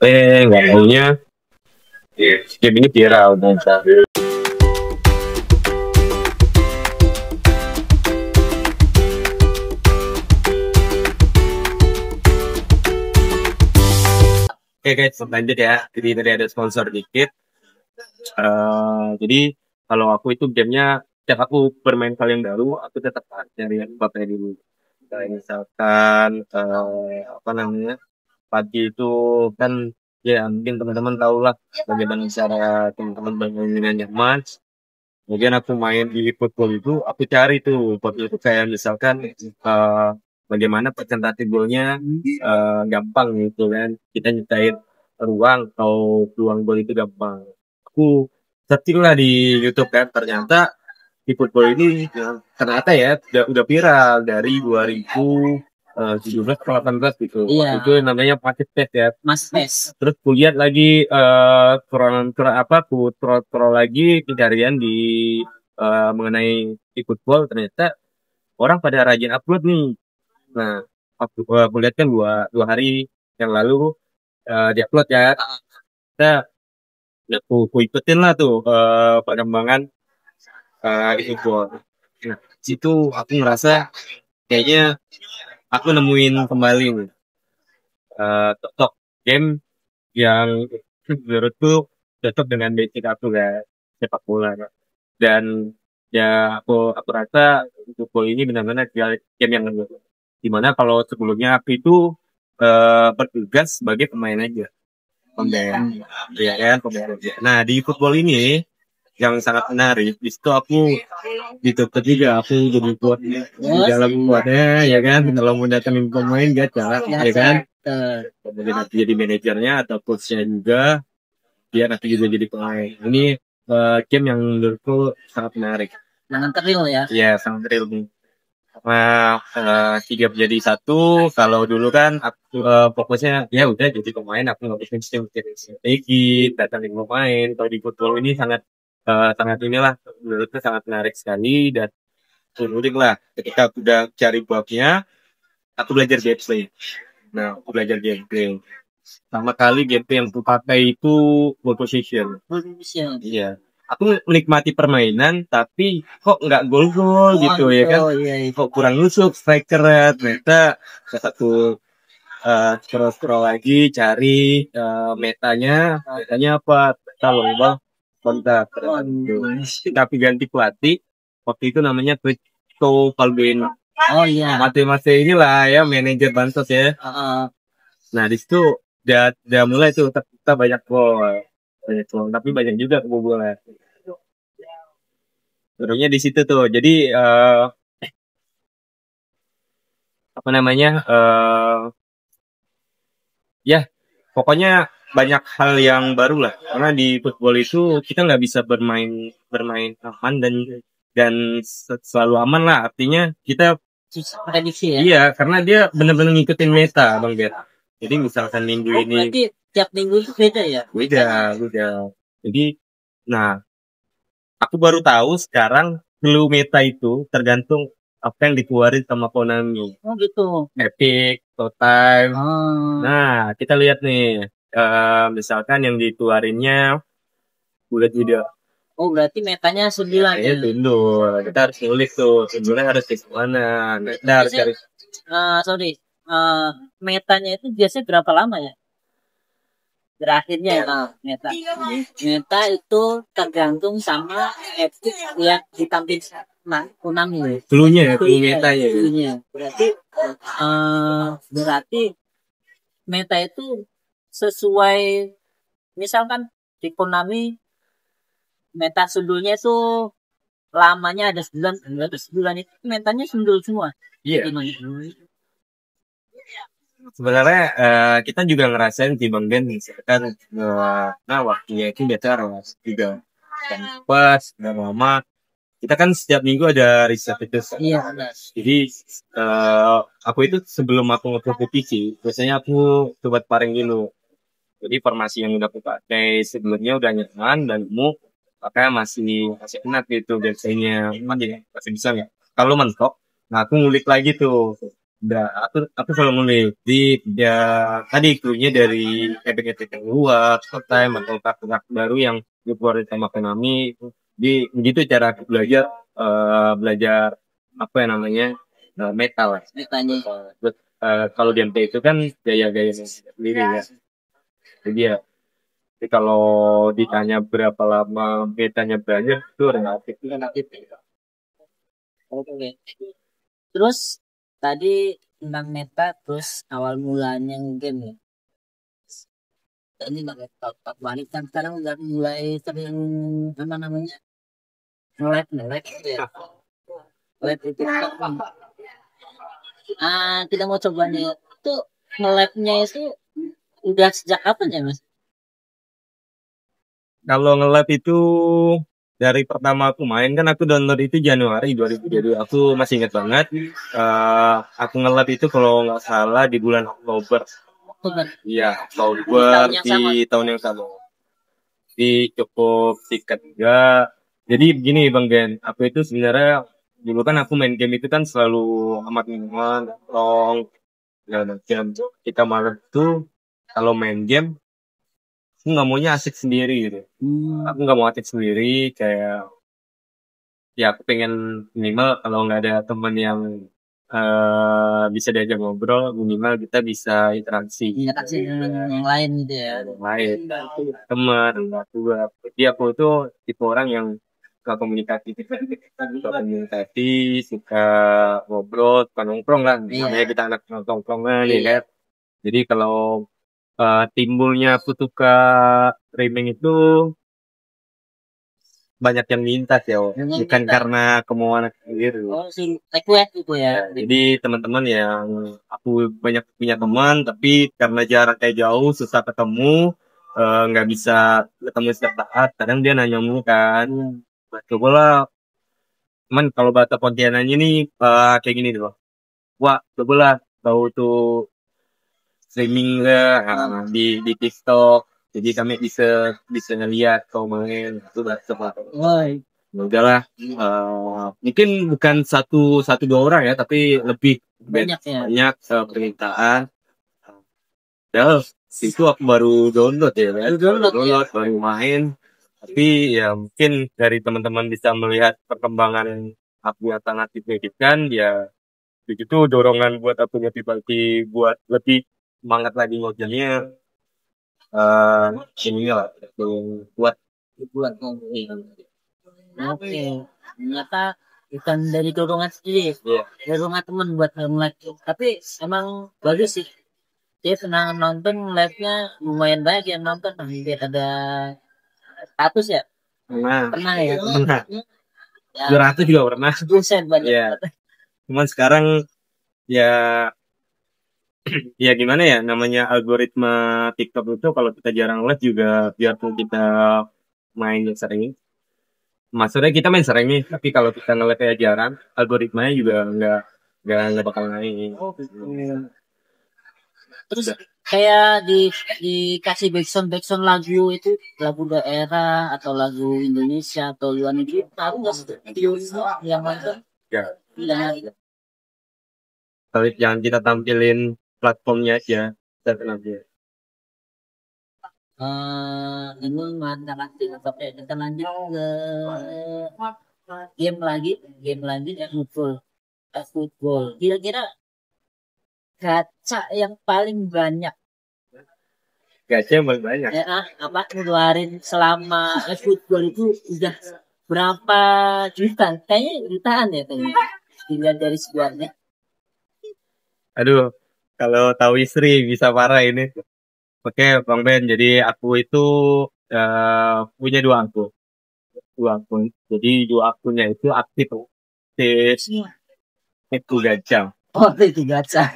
nggak taunya game ini viral ternyata. Oke guys, lanjut ya. Jadi tadi ada sponsor dikit. Jadi kalau aku itu gamenya, setiap aku bermain kali yang baru, aku tetap cari yang bapaknya dulu. Kayak misalkan apa namanya, pagi itu kan ya mungkin teman-teman tahu lah bagaimana cara teman-teman bermain dengan nyaman. Kemudian aku main di football itu, aku cari tuh football itu kayak misalkan bagaimana presentasi golnya gampang gitu kan. Kita nyiptain ruang atau peluang gol itu gampang. Aku searching lah di YouTube kan, ternyata di football ini ternyata ya udah viral dari 2017 ke 18 gitu. Iya. Itu namanya Paket Test ya. Mas Pes. Terus kulihat lagi scroll lagi pencarian di mengenai e-football, ternyata orang pada rajin upload nih. Nah, aku lihat kan dua hari yang lalu diupload ya. Kita aku ikutin lah tuh perkembangan e-football. Nah, situ aku ngerasa kayaknya aku nemuin kembali nih tok game yang menurutku cocok dengan basic aku kayak sepak bola kan. Dan ya aku rasa football ini benar-benar game yang dimana kalau sebelumnya aku itu bertugas sebagai pemain aja, pemain ya kan, pemain aja. Nah di football ini yang sangat menarik, di situ aku ditutup juga, aku jadi buat di dalam buatnya ya kan, kalau mau datangin pemain gacha ya kan, kemudian nanti jadi manajernya atau coachnya juga, dia nanti juga jadi pemain. Ini game yang menurutku sangat menarik. Jangan teril ya. Iya, sangat real nih. Nah, tiga menjadi satu. Kalau dulu kan aku fokusnya ya udah jadi pemain, aku nggak bikin strategi, datangin pemain. Kalau di football ini sangat inilah, menurutku sangat menarik sekali dan unik lah. Ketika aku udah cari babnya, aku belajar gameplay. Nah, aku belajar gameplay. Sama kali gameplay yang aku pakai itu ball position. Iya. Aku menikmati permainan, tapi kok nggak gol-gol gitu ya kan? Iya. Kok kurang nusuk striker. Ternyata satu scroll lagi cari metanya apa? Tahu bang? Kontak. Tapi ganti pelatih. Waktu itu namanya Cristo Valbuena. Oh iya. Mate inilah ya manajer Bansos ya. Nah di situ udah mulai tuh kita banyak gol, tapi banyak juga kebobolan. Serunya di situ tuh. Jadi apa namanya? Ya pokoknya banyak hal yang baru lah. Karena di football itu kita nggak bisa bermain aman dan selalu aman lah. Artinya kita Susah prediksi ya. iya karena dia benar-benar ngikutin meta bang Ger. Jadi misalkan minggu ini berarti tiap minggu itu beda ya? Beda. Jadi, nah, aku baru tahu sekarang clue meta itu tergantung apa yang dikeluarin sama Konami. Oh gitu. Epic, Showtime. Oh. Nah, kita lihat nih, misalkan yang dikeluarinnya bulat video. Oh berarti metanya 9 ya? Tundul. Kita harus ngulik tuh, tundulnya harus ke mana. Nah, kita harus cari. Metanya itu biasanya berapa lama ya? Berakhirnya meta itu tergantung sama epic yang ditampil Konami. Clue-nya ya, clue metanya. Berarti meta itu sesuai, misalkan di Konami meta sundulnya itu lamanya ada 9 itu metanya sundul semua. Iya. Sebenarnya kita juga ngerasain di Bang Ben misalkan nah waktunya itu biasa harus juga dan pas nggak lama kita kan setiap minggu ada riset itu. Iya. Jadi aku itu sebelum aku nge-upload ke PC biasanya aku coba paring dulu. Jadi formasi yang udah aku pakai sebelumnya udah nyaman dan pakai masih enak gitu biasanya. Masih bisa nggak? Kalau mentok, nah aku ngulik lagi tuh. Udah, aku selalu meneliti ya tadi clue-nya dari efek-efek yang luar, time atau karakter baru yang dikeluarin sama Konami. Di begitu cara aku belajar belajar apa yang namanya metal. Ceritanya. Terus kalau di MT itu kan gaya-gaya sendiri ya. Jadi ya jadi kalau ditanya berapa lama betanya belajar itu relatif. Oke. Terus tadi tentang meta, terus awal mulanya game ya. Tadi nggak tak balik kan sekarang udah mulai sering apa namanya nge-lag gitu ya. Lag itu kita mau coba nih itu nge-lagnya itu udah sejak kapan ya mas? Kalau nge-lab itu dari pertama aku main kan aku download itu Januari 2022. Aku masih ingat banget. Aku nge-lab itu kalau nggak salah di bulan Oktober. Oktober. Iya, Di tahun Oktober yang di sama. tahun yang sama. Di cukup sikat juga. Jadi begini Bang Gen, aku itu sebenarnya dulu kan aku main game itu kan selalu amat minuman, nongkrong, segala macam. Kita malam tuh kalau main game aku nggak maunya asik sendiri gitu. Aku nggak mau asik sendiri kayak ya aku pengen minimal kalau nggak ada temen yang bisa diajak ngobrol minimal kita bisa interaksi Iya kasih yang lain gitu ya. yang lain teman enggak juga jadi aku tuh tipe orang yang suka komunikasi suka ngobrol suka nongkrong lah Iya. namanya kita anak nongkrongan ya kan jadi kalau timbulnya aku suka streaming itu banyak yang minta sih, bukan karena kemauan aku sendiri. Oh, si request gitu ya. Jadi teman-teman yang aku banyak punya teman, tapi karena jaraknya jauh, susah ketemu, nggak bisa ketemu setiap saat. Kadang dia nanya mulu kan, coba lah, teman kalau bahasa Pontianaknya nih kayak gini loh. Wah, coba lah tahu tuh streaming lah di TikTok. Jadi kami bisa bisa ngeliat kau main itu bahasa Woi. udahlah mungkin bukan satu satu dua orang ya tapi lebih Banyak ya. banyak permintaan ya itu aku baru download ya kan? Download baru main tapi ya mungkin dari teman-teman bisa melihat perkembangan aku yang sangat signifikan ya begitu dorongan buat aku motivasi buat lebih semangat lagi ngobrolnya ini lah buat Buat ngomongin. Oke. Ternyata bukan dari dorongan sendiri, dari rumah temen buat nge-like. Tapi emang bagus sih. Dia pernah nonton live-nya lumayan banyak yang nonton. Hampir ada 100 ya? Pernah ya? pernah Ya, 200 juga pernah buset banyak ya banget. cuman sekarang ya ya gimana ya namanya algoritma TikTok itu kalau kita jarang live juga biarpun kita main sering maksudnya kita main sering nih tapi kalau kita ngeliat kayak jarang algoritmanya juga nggak bakal naik. Oh, gitu. Terus kayak dikasih backsound lagu itu lagu daerah atau lagu Indonesia atau luar negeri tahu nggak sih video yang mana Ya yang kalau jangan kita tampilin platformnya aja kita nanti ini mana nanti oke kita lanjut ke game lagi ya football kira-kira gacha yang paling banyak gacha yang paling banyak apa ngeluarin selama football itu udah berapa juta kayaknya jutaan ya kayaknya dilihat dari sebuahnya aduh kalau tahu istri bisa parah ini. Oke, Bang Ben. Jadi aku itu punya dua akun. Jadi dua akunnya itu aktif. Aktif itu gajah. oh itu gacha